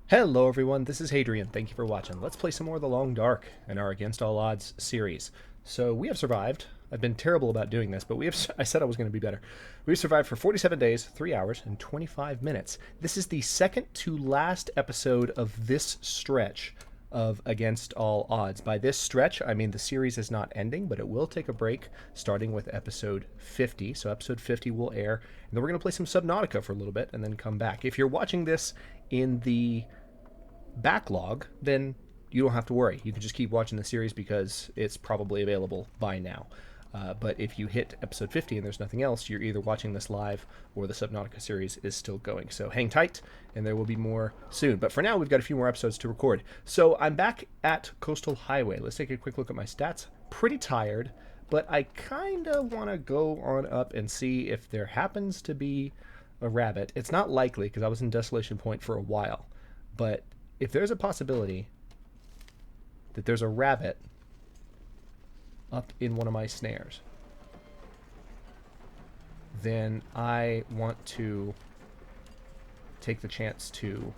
Hello everyone, this is Hadrian. Thank you for watching. Let's play some more of The Long Dark in our Against All Odds series. So we have survived. I've been terrible about doing this, but I said I was going to be better. We've survived for 47 days, 3 hours, and 25 minutes. This is the second to last episode of this stretch of Against All Odds. By this stretch, I mean the series is not ending, but it will take a break starting with episode 50. So episode 50 will air, and then we're going to play some Subnautica for a little bit and then come back. If you're watching this in the backlog, then you don't have to worry. You can just keep watching the series because it's probably available by now. But if you hit episode 50 and there's nothing else, you're either watching this live or the Subnautica series is still going. So hang tight, and there will be more soon. But for now, we've got a few more episodes to record. So I'm back at Coastal Highway. Let's take a quick look at my stats. Pretty tired, but I kind of want to go on up and see if there happens to be a rabbit. It's not likely because I was in Desolation Point for a while. But if there's a possibility that there's a rabbit up in one of my snares, then I want to take the chance to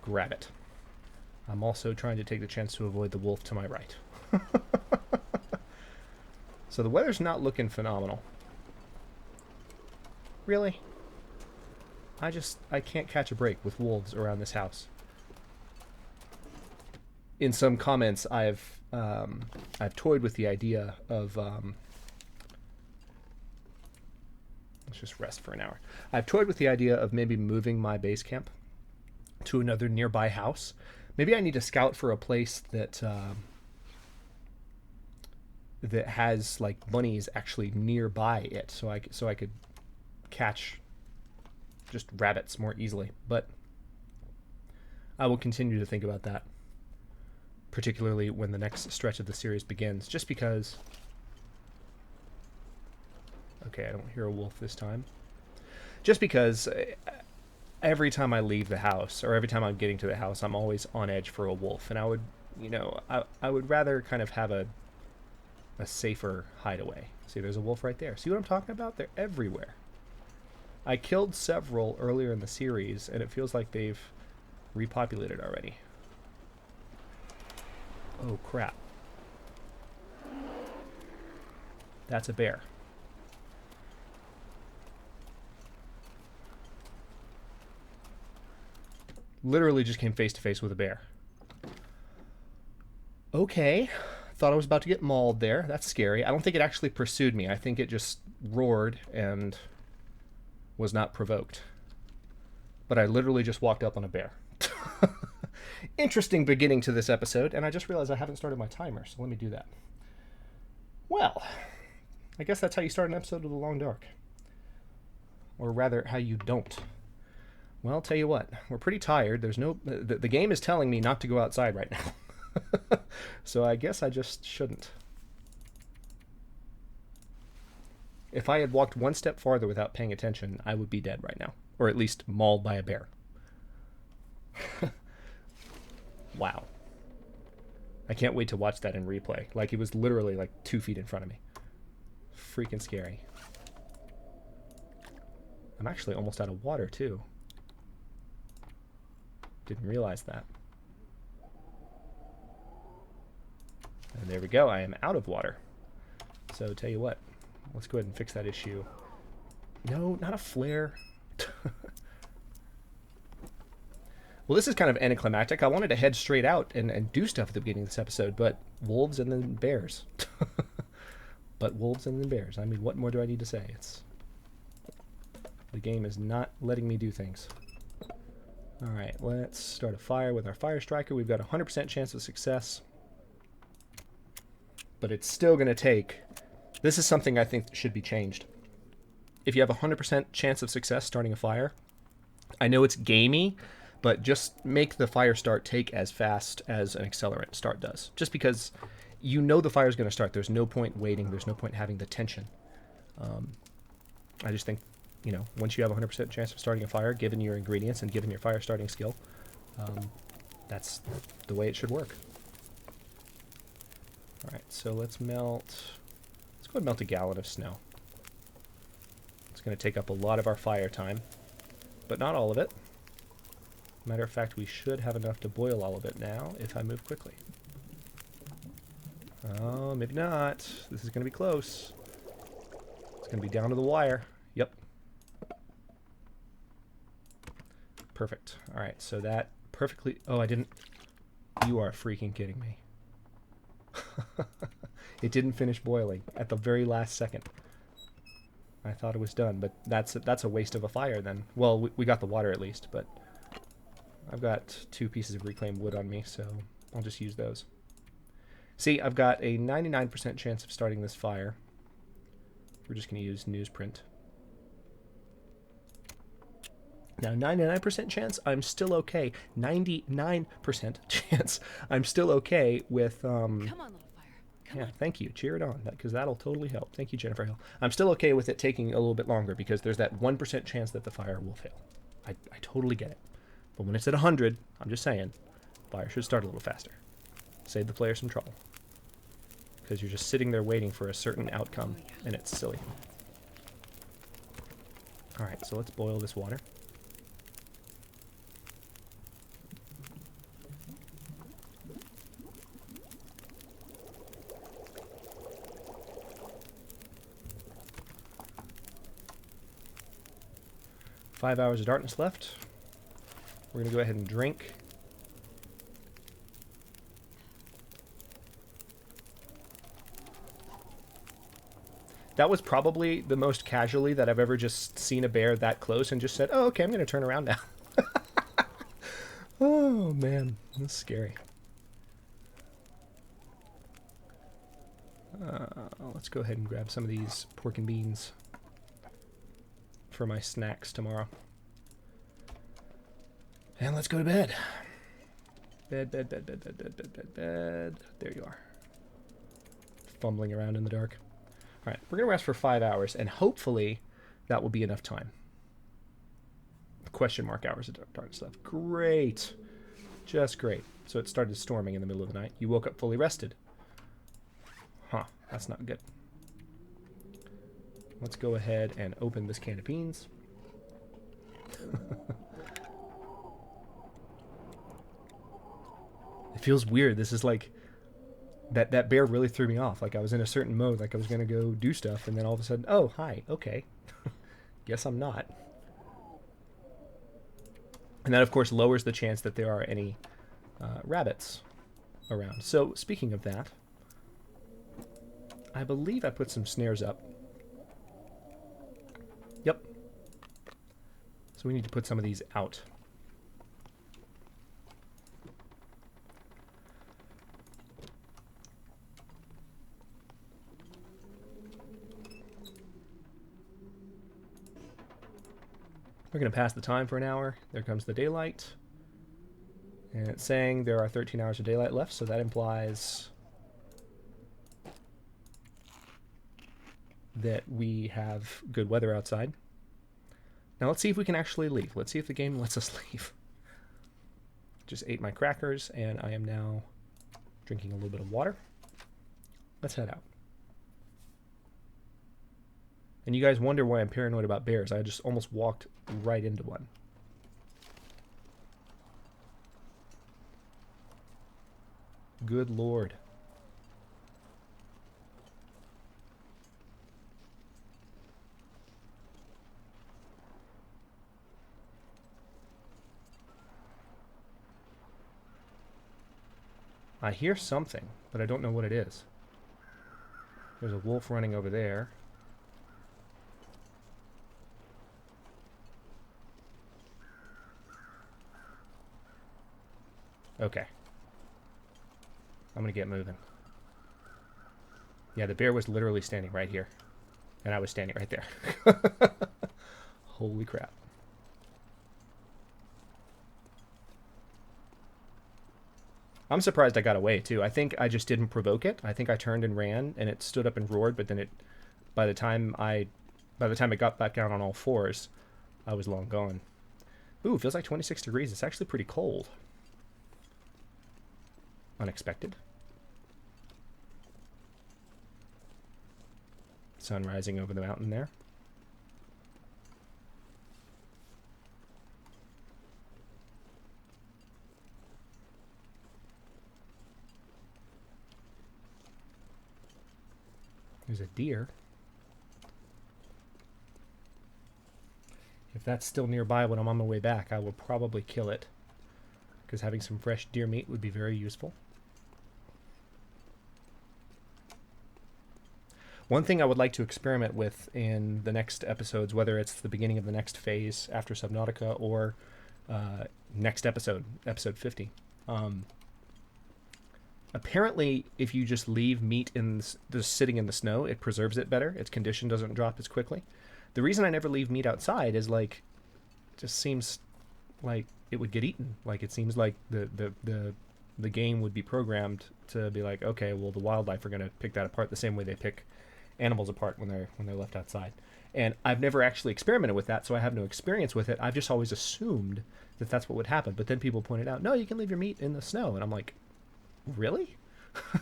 grab it. I'm also trying to take the chance to avoid the wolf to my right. So the weather's not looking phenomenal. Really? I can't catch a break with wolves around this house. In some comments, I've toyed with the idea of let's just rest for an hour. I've toyed with the idea of maybe moving my base camp to another nearby house. Maybe I need to scout for a place that that has like bunnies actually nearby it, so I could catch just rabbits more easily. But I will continue to think about that, particularly when the next stretch of the series begins, just because... Okay, I don't hear a wolf this time. Just because every time I leave the house, or every time I'm getting to the house, I'm always on edge for a wolf, and I would, I would rather kind of have a safer hideaway. See, there's a wolf right there. See what I'm talking about? They're everywhere. I killed several earlier in the series, and it feels like they've repopulated already. Oh, crap. That's a bear. Literally just came face to face with a bear. Okay. Thought I was about to get mauled there. That's scary. I don't think it actually pursued me. I think it just roared and was not provoked. But I literally just walked up on a bear. Interesting beginning to this episode, and I just realized I haven't started my timer, so let me do that. Well, I guess that's how you start an episode of The Long Dark. Or rather, how you don't. Well, I'll tell you what, we're pretty tired. There's no... The game is telling me not to go outside right now. So I guess I just shouldn't. If I had walked one step farther without paying attention, I would be dead right now. Or at least mauled by a bear. Wow. I can't wait to watch that in replay. Like, it was literally like 2 feet in front of me. Freaking scary. I'm actually almost out of water, too. Didn't realize that. And there we go. I am out of water. So, tell you what. Let's go ahead and fix that issue. No, not a flare. Well, this is kind of anticlimactic. I wanted to head straight out and do stuff at the beginning of this episode, but wolves and then bears. But wolves and then bears. I mean, what more do I need to say? The game is not letting me do things. All right, let's start a fire with our fire striker. We've got a 100% chance of success, but it's still going to take... This is something I think should be changed. If you have a 100% chance of success starting a fire, I know it's gamey, but just make the fire start take as fast as an accelerant start does. Just because you know the fire is going to start. There's no point waiting. There's no point having the tension. I just think, once you have a 100% chance of starting a fire, given your ingredients and given your fire starting skill, that's the way it should work. All right, so let's melt... Let's go ahead and melt a gallon of snow. It's going to take up a lot of our fire time, but not all of it. Matter of fact, we should have enough to boil all of it now if I move quickly. Oh, maybe not. This is going to be close. It's going to be down to the wire. Yep. Perfect. All right, so that perfectly... Oh, I didn't... You are freaking kidding me. It didn't finish boiling at the very last second. I thought it was done, but that's a waste of a fire then. Well, we got the water at least, but I've got 2 pieces of reclaimed wood on me, so I'll just use those. See, I've got a 99% chance of starting this fire. We're just going to use newsprint. Now, 99% chance, I'm still okay. 99% chance, I'm still okay with... Come on, little fire. Come on. Thank you. Cheer it on, because that'll totally help. Thank you, Jennifer Hill. I'm still okay with it taking a little bit longer, because there's that 1% chance that the fire will fail. I totally get it. But when it's at 100, I'm just saying, fire should start a little faster. Save the player some trouble. Because you're just sitting there waiting for a certain outcome, and it's silly. Alright, so let's boil this water. Five hours of darkness left. We're going to go ahead and drink. That was probably the most casually that I've ever just seen a bear that close and just said, oh, okay, I'm going to turn around now. Oh, man. That's scary. Let's go ahead and grab some of these pork and beans for my snacks tomorrow. And let's go to bed. Bed. There you are. Fumbling around in the dark. All right, we're going to rest for 5 hours, and hopefully that will be enough time. Question mark hours of dark stuff. Great. Just great. So it started storming in the middle of the night. You woke up fully rested. Huh, that's not good. Let's go ahead and open this can of beans. It feels weird. This is like... That bear really threw me off. Like I was in a certain mode, like I was going to go do stuff, and then all of a sudden, oh, hi, okay. Guess I'm not. And that, of course, lowers the chance that there are any rabbits around. So, speaking of that, I believe I put some snares up. Yep. So we need to put some of these out. We're going to pass the time for an hour. There comes the daylight. And it's saying there are 13 hours of daylight left, so that implies that we have good weather outside. Now let's see if we can actually leave. Let's see if the game lets us leave. Just ate my crackers, and I am now drinking a little bit of water. Let's head out. And you guys wonder why I'm paranoid about bears. I just almost walked right into one. Good Lord. I hear something, but I don't know what it is. There's a wolf running over there. Okay. I'm gonna get moving. Yeah, the bear was literally standing right here. And I was standing right there. Holy crap. I'm surprised I got away, too. I think I just didn't provoke it. I think I turned and ran, and it stood up and roared, but then it... By the time it got back down on all fours, I was long gone. Ooh, it feels like 26 degrees. It's actually pretty cold. Unexpected. Sun rising over the mountain there. There's a deer. If that's still nearby when I'm on my way back, I will probably kill it, because having some fresh deer meat would be very useful. One thing I would like to experiment with in the next episodes, whether it's the beginning of the next phase after Subnautica or next episode, episode 50. Apparently, if you just leave meat sitting in the snow, it preserves it better. Its condition doesn't drop as quickly. The reason I never leave meat outside is like, it just seems like it would get eaten. Like it seems like the game would be programmed to be like, okay, well the wildlife are going to pick that apart the same way they pick animals apart when they're left outside. And I've never actually experimented with that, so I have no experience with it. I've just always assumed that that's what would happen. But then people pointed out, no, you can leave your meat in the snow, and I'm like, really?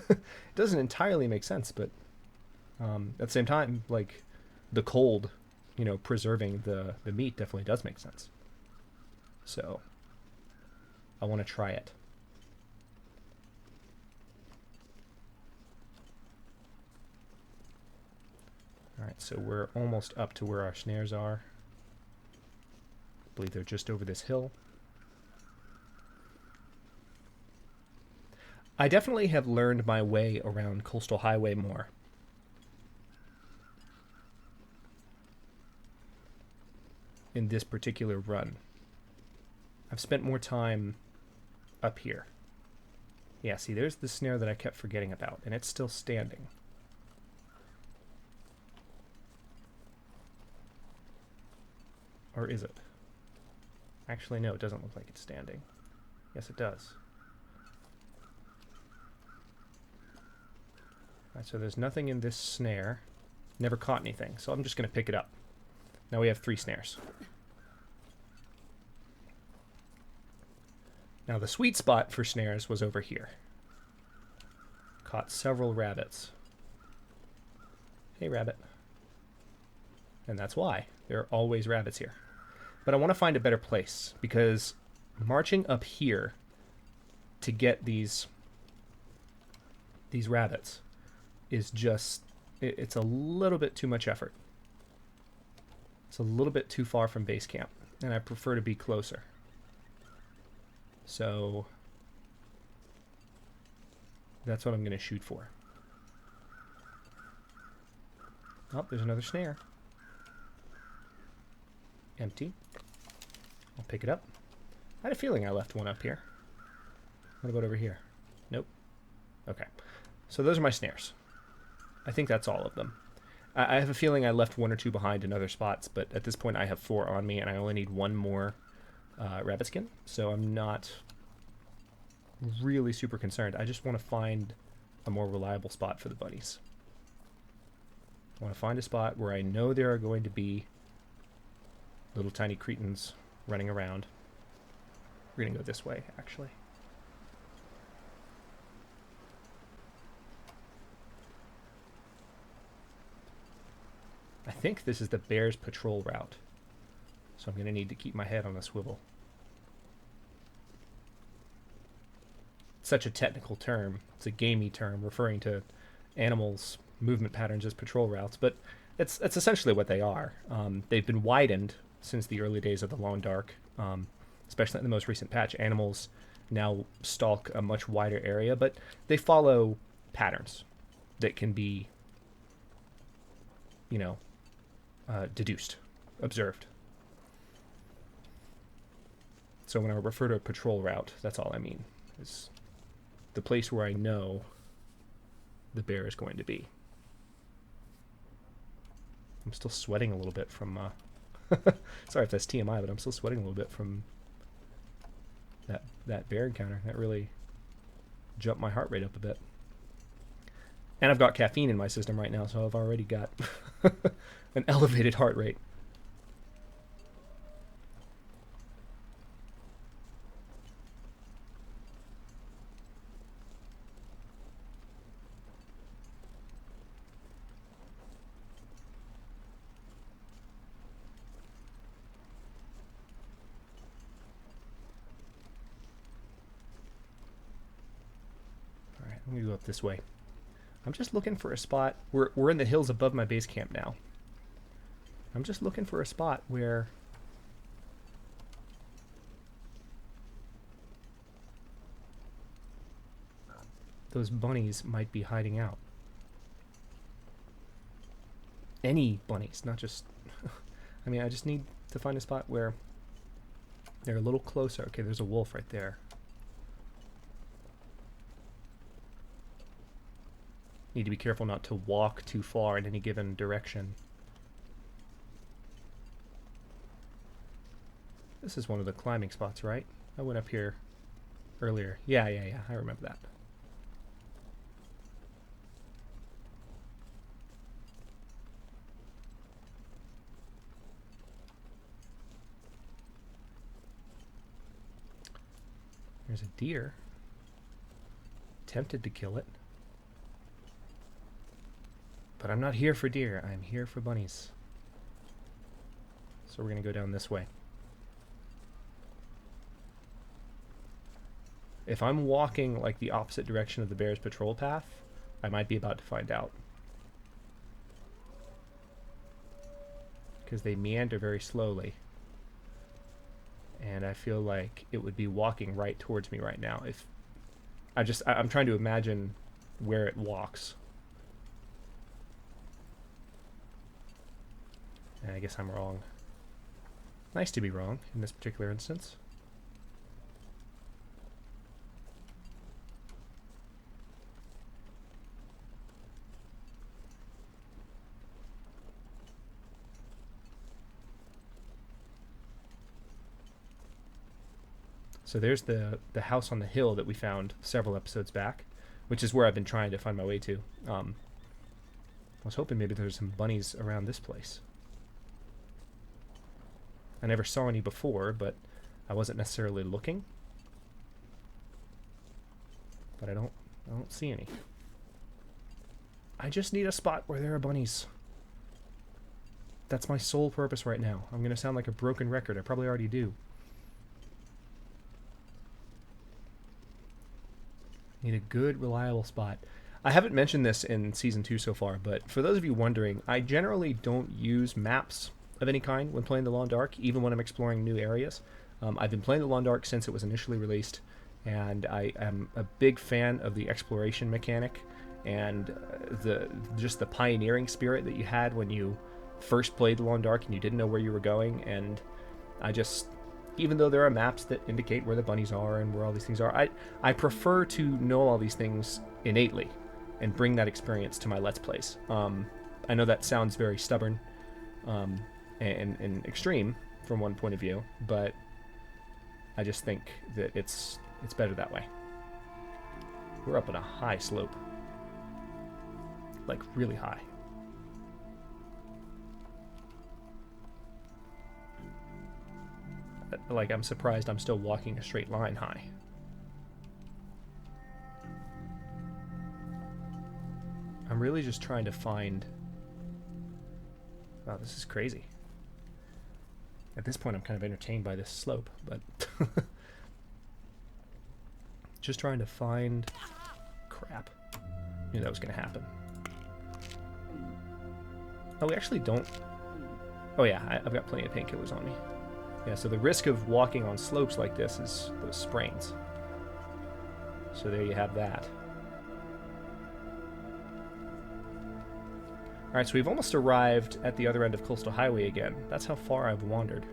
It doesn't entirely make sense, but at the same time, like the cold, preserving the meat definitely does make sense. So I want to try it. Alright, so we're almost up to where our snares are. I believe they're just over this hill. I definitely have learned my way around Coastal Highway more. In this particular run. I've spent more time up here. Yeah, see, there's the snare that I kept forgetting about, and it's still standing. Or is it? Actually, no, it doesn't look like it's standing. Yes, it does. Alright, so there's nothing in this snare. Never caught anything, so I'm just going to pick it up. Now we have 3 snares. Now the sweet spot for snares was over here. Caught several rabbits. Hey, rabbit. And that's why. There are always rabbits here. But I want to find a better place, because marching up here to get these rabbits is just, it's a little bit too much effort. It's a little bit too far from base camp, and I prefer to be closer. So that's what I'm going to shoot for. Oh, there's another snare. Empty. I'll pick it up. I had a feeling I left one up here. What about over here? Nope. Okay. So those are my snares. I think that's all of them. I have a feeling I left 1 or 2 behind in other spots, but at this point I have 4 on me, and I only need 1 more rabbit skin, so I'm not really super concerned. I just want to find a more reliable spot for the bunnies. I want to find a spot where I know there are going to be little tiny cretins running around. We're going to go this way, actually. I think this is the bear's patrol route, so I'm going to need to keep my head on a swivel. It's such a technical term. It's a gamey term referring to animals' movement patterns as patrol routes, but it's essentially what they are. They've been widened since the early days of the Long Dark, especially in the most recent patch. Animals now stalk a much wider area, but they follow patterns that can be, deduced, observed. So when I refer to a patrol route, that's all I mean, is the place where I know the bear is going to be. I'm still sweating a little bit from, sorry if that's TMI, but I'm still sweating a little bit from that bear encounter. That really jumped my heart rate up a bit. And I've got caffeine in my system right now, so I've already got an elevated heart rate. All right, let me go up this way. I'm just looking for a spot. We're in the hills above my base camp now. I'm just looking for a spot where those bunnies might be hiding out. Any bunnies, not just... I mean, I just need to find a spot where they're a little closer. Okay, there's a wolf right there. Need to be careful not to walk too far in any given direction. This is one of the climbing spots, right? I went up here earlier. Yeah, I remember that. There's a deer. Tempted to kill it. But I'm not here for deer. I'm here for bunnies. So we're going to go down this way. If I'm walking like the opposite direction of the bear's patrol path, I might be about to find out. Because they meander very slowly. And I feel like it would be walking right towards me right now. If I'm trying to imagine where it walks. And I guess I'm wrong. Nice to be wrong in this particular instance. So there's the house on the hill that we found several episodes back, which is where I've been trying to find my way to. I was hoping maybe there's some bunnies around this place. I never saw any before, but I wasn't necessarily looking. But I don't see any. I just need a spot where there are bunnies. That's my sole purpose right now. I'm going to sound like a broken record. I probably already do. Need a good, reliable spot. I haven't mentioned this in Season 2 so far, but for those of you wondering, I generally don't use maps of any kind when playing The Long Dark, even when I'm exploring new areas. I've been playing The Long Dark since it was initially released, and I am a big fan of the exploration mechanic and just the pioneering spirit that you had when you first played The Long Dark and you didn't know where you were going. And I just... even though there are maps that indicate where the bunnies are and where all these things are, I prefer to know all these things innately and bring that experience to my Let's Plays. I know that sounds very stubborn and extreme from one point of view, but I just think that it's better that way. We're up on a high slope. Like, really high. Like, I'm surprised I'm still walking a straight line high. I'm really just trying to find... Wow, this is crazy. At this point, I'm kind of entertained by this slope, but... just trying to find... Crap. Knew that was going to happen. Oh, we actually don't... Oh yeah, I've got plenty of painkillers on me. Yeah, so the risk of walking on slopes like this is those sprains. So there you have that. Alright, so we've almost arrived at the other end of Coastal Highway again. That's how far I've wandered.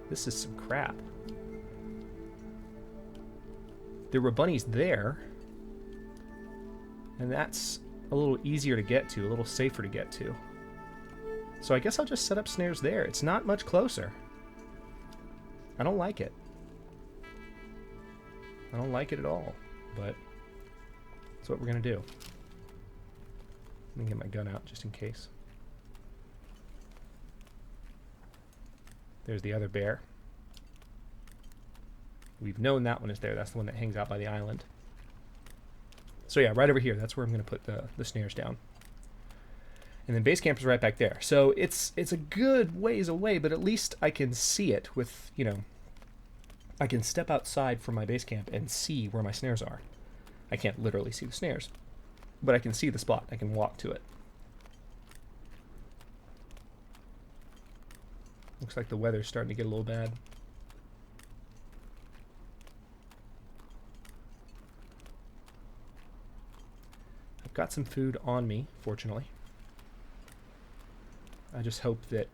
This is some crap. There were bunnies there. And that's a little easier to get to, a little safer to get to. So I guess I'll just set up snares there. It's not much closer. I don't like it. I don't like it at all, but that's what we're going to do. Let me get my gun out just in case. There's the other bear. We've known that one is there. That's the one that hangs out by the island. So yeah, right over here. That's where I'm going to put the snares down. And then base camp is right back there. So it's a good ways away, but at least I can see it with, you know, I can step outside from my base camp and see where my snares are. I can't literally see the snares. but I can see the spot. I can walk to it. Looks like the weather's starting to get a little bad. I've got some food on me, fortunately. I just hope that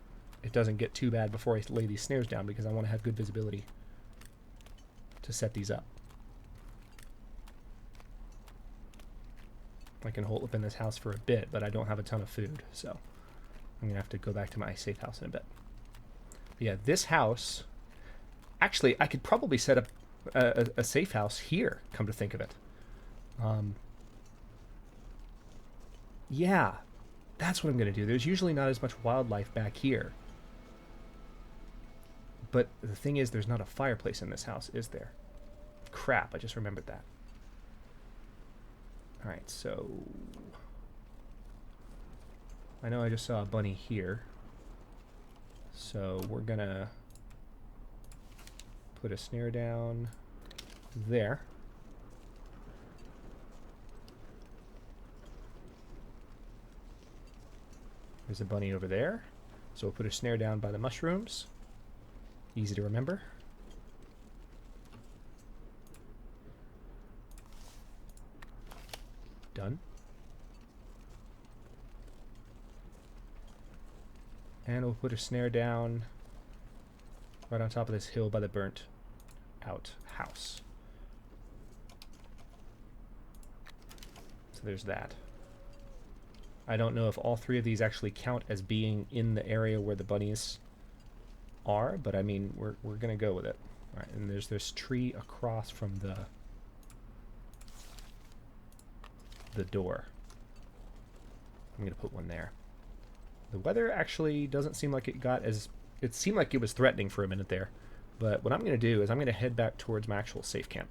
it doesn't get too bad before I lay these snares down, because I want to have good visibility to set these up. I can hold up in this house for a bit, but I don't have a ton of food, so I'm going to have to go back to my safe house in a bit. But yeah, this house... Actually, I could probably set up a safe house here, come to think of it. Yeah, that's what I'm going to do. There's usually not as much wildlife back here. But the thing is, there's not a fireplace in this house, is there? Crap, I just remembered that. Alright, so... I know I just saw a bunny here. So we're gonna put a snare down there. There's a bunny over there. So we'll put a snare down by the mushrooms. Easy to remember. Done. And we'll put a snare down right on top of this hill by the burnt out house. So there's that. I don't know if all three of these actually count as being in the area where the bunnies are, but I mean, we're gonna go with it. All right, and there's this tree across from the door. I'm gonna put one there. The weather actually doesn't seem like it got as... It seemed like it was threatening for a minute there, but what I'm gonna do is I'm gonna head back towards my actual safe camp,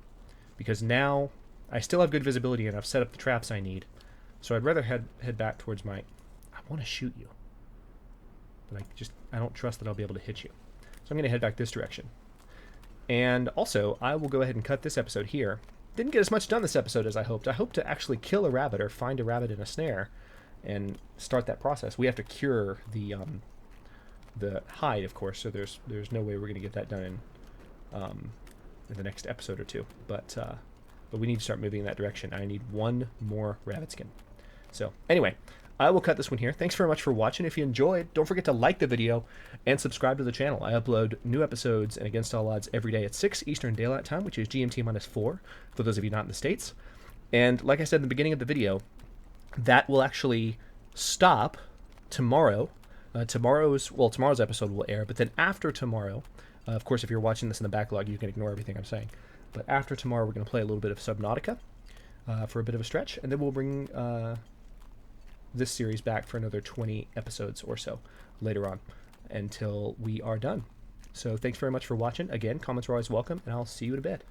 because now I still have good visibility and I've set up the traps I need. So I'd rather head back towards my... I want to shoot you, but I don't trust that I'll be able to hit you. So I'm going to head back this direction. And also, I will go ahead and cut this episode here. Didn't get as much done this episode as I hoped. I hoped to actually kill a rabbit or find a rabbit in a snare and start that process. We have to cure the hide, of course, so there's no way we're going to get that done in the next episode or two. But we need to start moving in that direction. I need one more rabbit skin. So anyway, I will cut this one here. Thanks very much for watching. If you enjoyed, don't forget to like the video and subscribe to the channel. I upload new episodes and Against All Odds every day at 6 Eastern Daylight Time, which is GMT -4 for those of you not in the States. And like I said in the beginning of the video, that will actually stop tomorrow. Tomorrow's episode will air, but then after tomorrow, of course, if you're watching this in the backlog, you can ignore everything I'm saying. But after tomorrow, we're going to play a little bit of Subnautica for a bit of a stretch, and then we'll bring this series back for another 20 episodes or so later on until we are done. So thanks very much for watching. Again, comments are always welcome, and I'll see you in a bit.